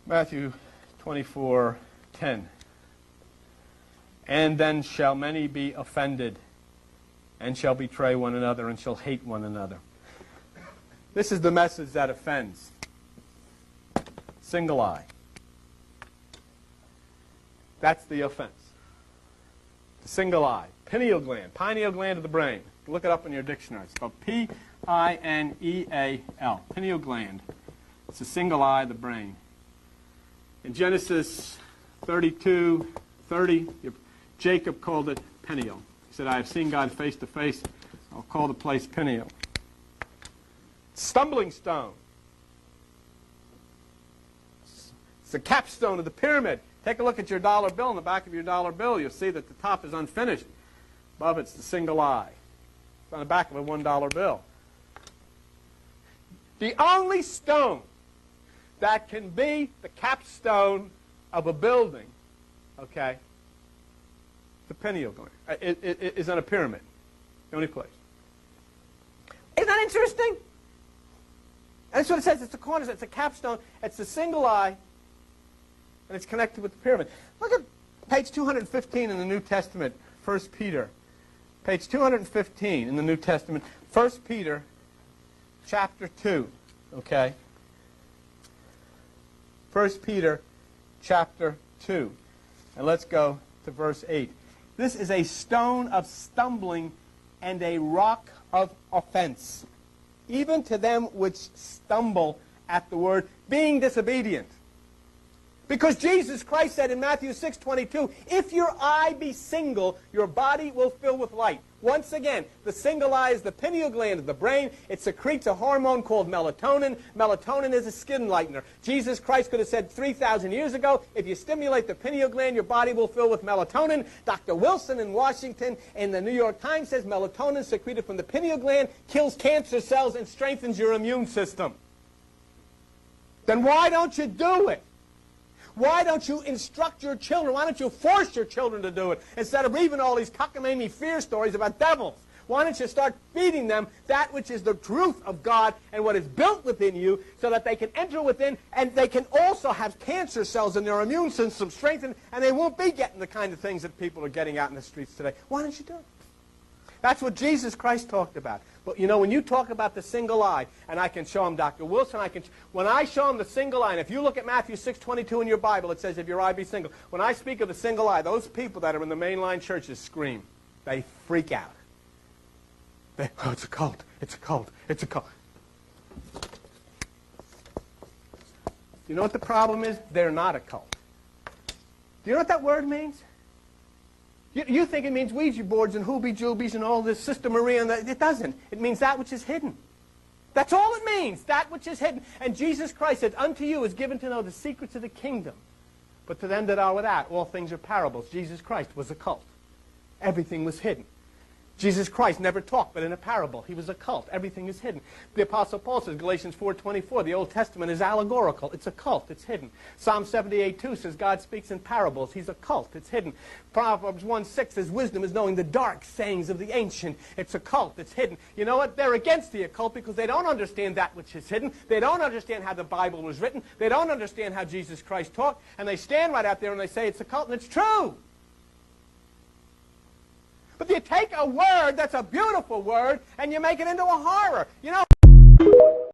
Matthew 24:10. And then shall many be offended, and shall betray one another, and shall hate one another. This is the message that offends. Single eye. That's the offense. The single eye. Pineal gland. Pineal gland of the brain. Look it up in your dictionary. It's called P-I-N-E-A-L. Pineal gland. It's the single eye of the brain. In Genesis 32:30, Jacob called it Peniel. He said, I have seen God face to face. I'll call the place Peniel. Stumbling stone. It's the capstone of the pyramid. Take a look at your dollar bill. In the back of your dollar bill, you'll see that the top is unfinished. Above it's the single eye. It's on the back of a $1 bill. The only stone that can be the capstone of a building, okay, the pineal gland, is on a pyramid. The only place. Isn't that interesting? And that's what it says. It's the cornerstone. It's a capstone. It's the single eye, and it's connected with the pyramid. Look at page 215 in the New Testament, 1 Peter. Page 215 in the New Testament, 1 Peter, chapter 2. Okay? 1 Peter, chapter 2. And let's go to verse 8. This is a stone of stumbling and a rock of offense, even to them which stumble at the word, being disobedient. Because Jesus Christ said in Matthew 6:22, if your eye be single, your body will fill with light. Once again, the single eye is the pineal gland of the brain. It secretes a hormone called melatonin. Melatonin is a skin lightener. Jesus Christ could have said 3,000 years ago, if you stimulate the pineal gland, your body will fill with melatonin. Dr. Wilson in Washington in the New York Times says melatonin secreted from the pineal gland kills cancer cells and strengthens your immune system. Then why don't you do it? Why don't you instruct your children? Why don't you force your children to do it instead of reading all these cockamamie fear stories about devils? Why don't you start feeding them that which is the truth of God and what is built within you so that they can enter within and they can also have cancer cells in their immune system strengthened and they won't be getting the kind of things that people are getting out in the streets today. Why don't you do it? That's what Jesus Christ talked about. But you know, when you talk about the single eye, and I can show them Dr. Wilson, when I show them the single eye, and if you look at Matthew 6:22 in your Bible, it says, if your eye be single. When I speak of the single eye, those people that are in the mainline churches scream. They freak out. Oh, it's a cult. It's a cult. It's a cult. You know what the problem is? They're not a cult. Do you know what that word means? You think it means Ouija boards and hoobie-joobies and all this, Sister Maria, and that. It doesn't. It means that which is hidden. That's all it means, that which is hidden. And Jesus Christ said, unto you is given to know the secrets of the kingdom. But to them that are without, all things are parables. Jesus Christ was a cult. Everything was hidden. Jesus Christ never talked, but in a parable. He was a cult. Everything is hidden. The Apostle Paul says, Galatians 4:24, the Old Testament is allegorical. It's a cult. It's hidden. Psalm 78:2 says God speaks in parables. He's a cult. It's hidden. Proverbs 1:6 says wisdom is knowing the dark sayings of the ancient. It's a cult. It's hidden. You know what? They're against the occult because they don't understand that which is hidden. They don't understand how the Bible was written. They don't understand how Jesus Christ taught. And they stand right out there and they say it's a cult, and it's true. But you take a word that's a beautiful word and you make it into a horror. You know.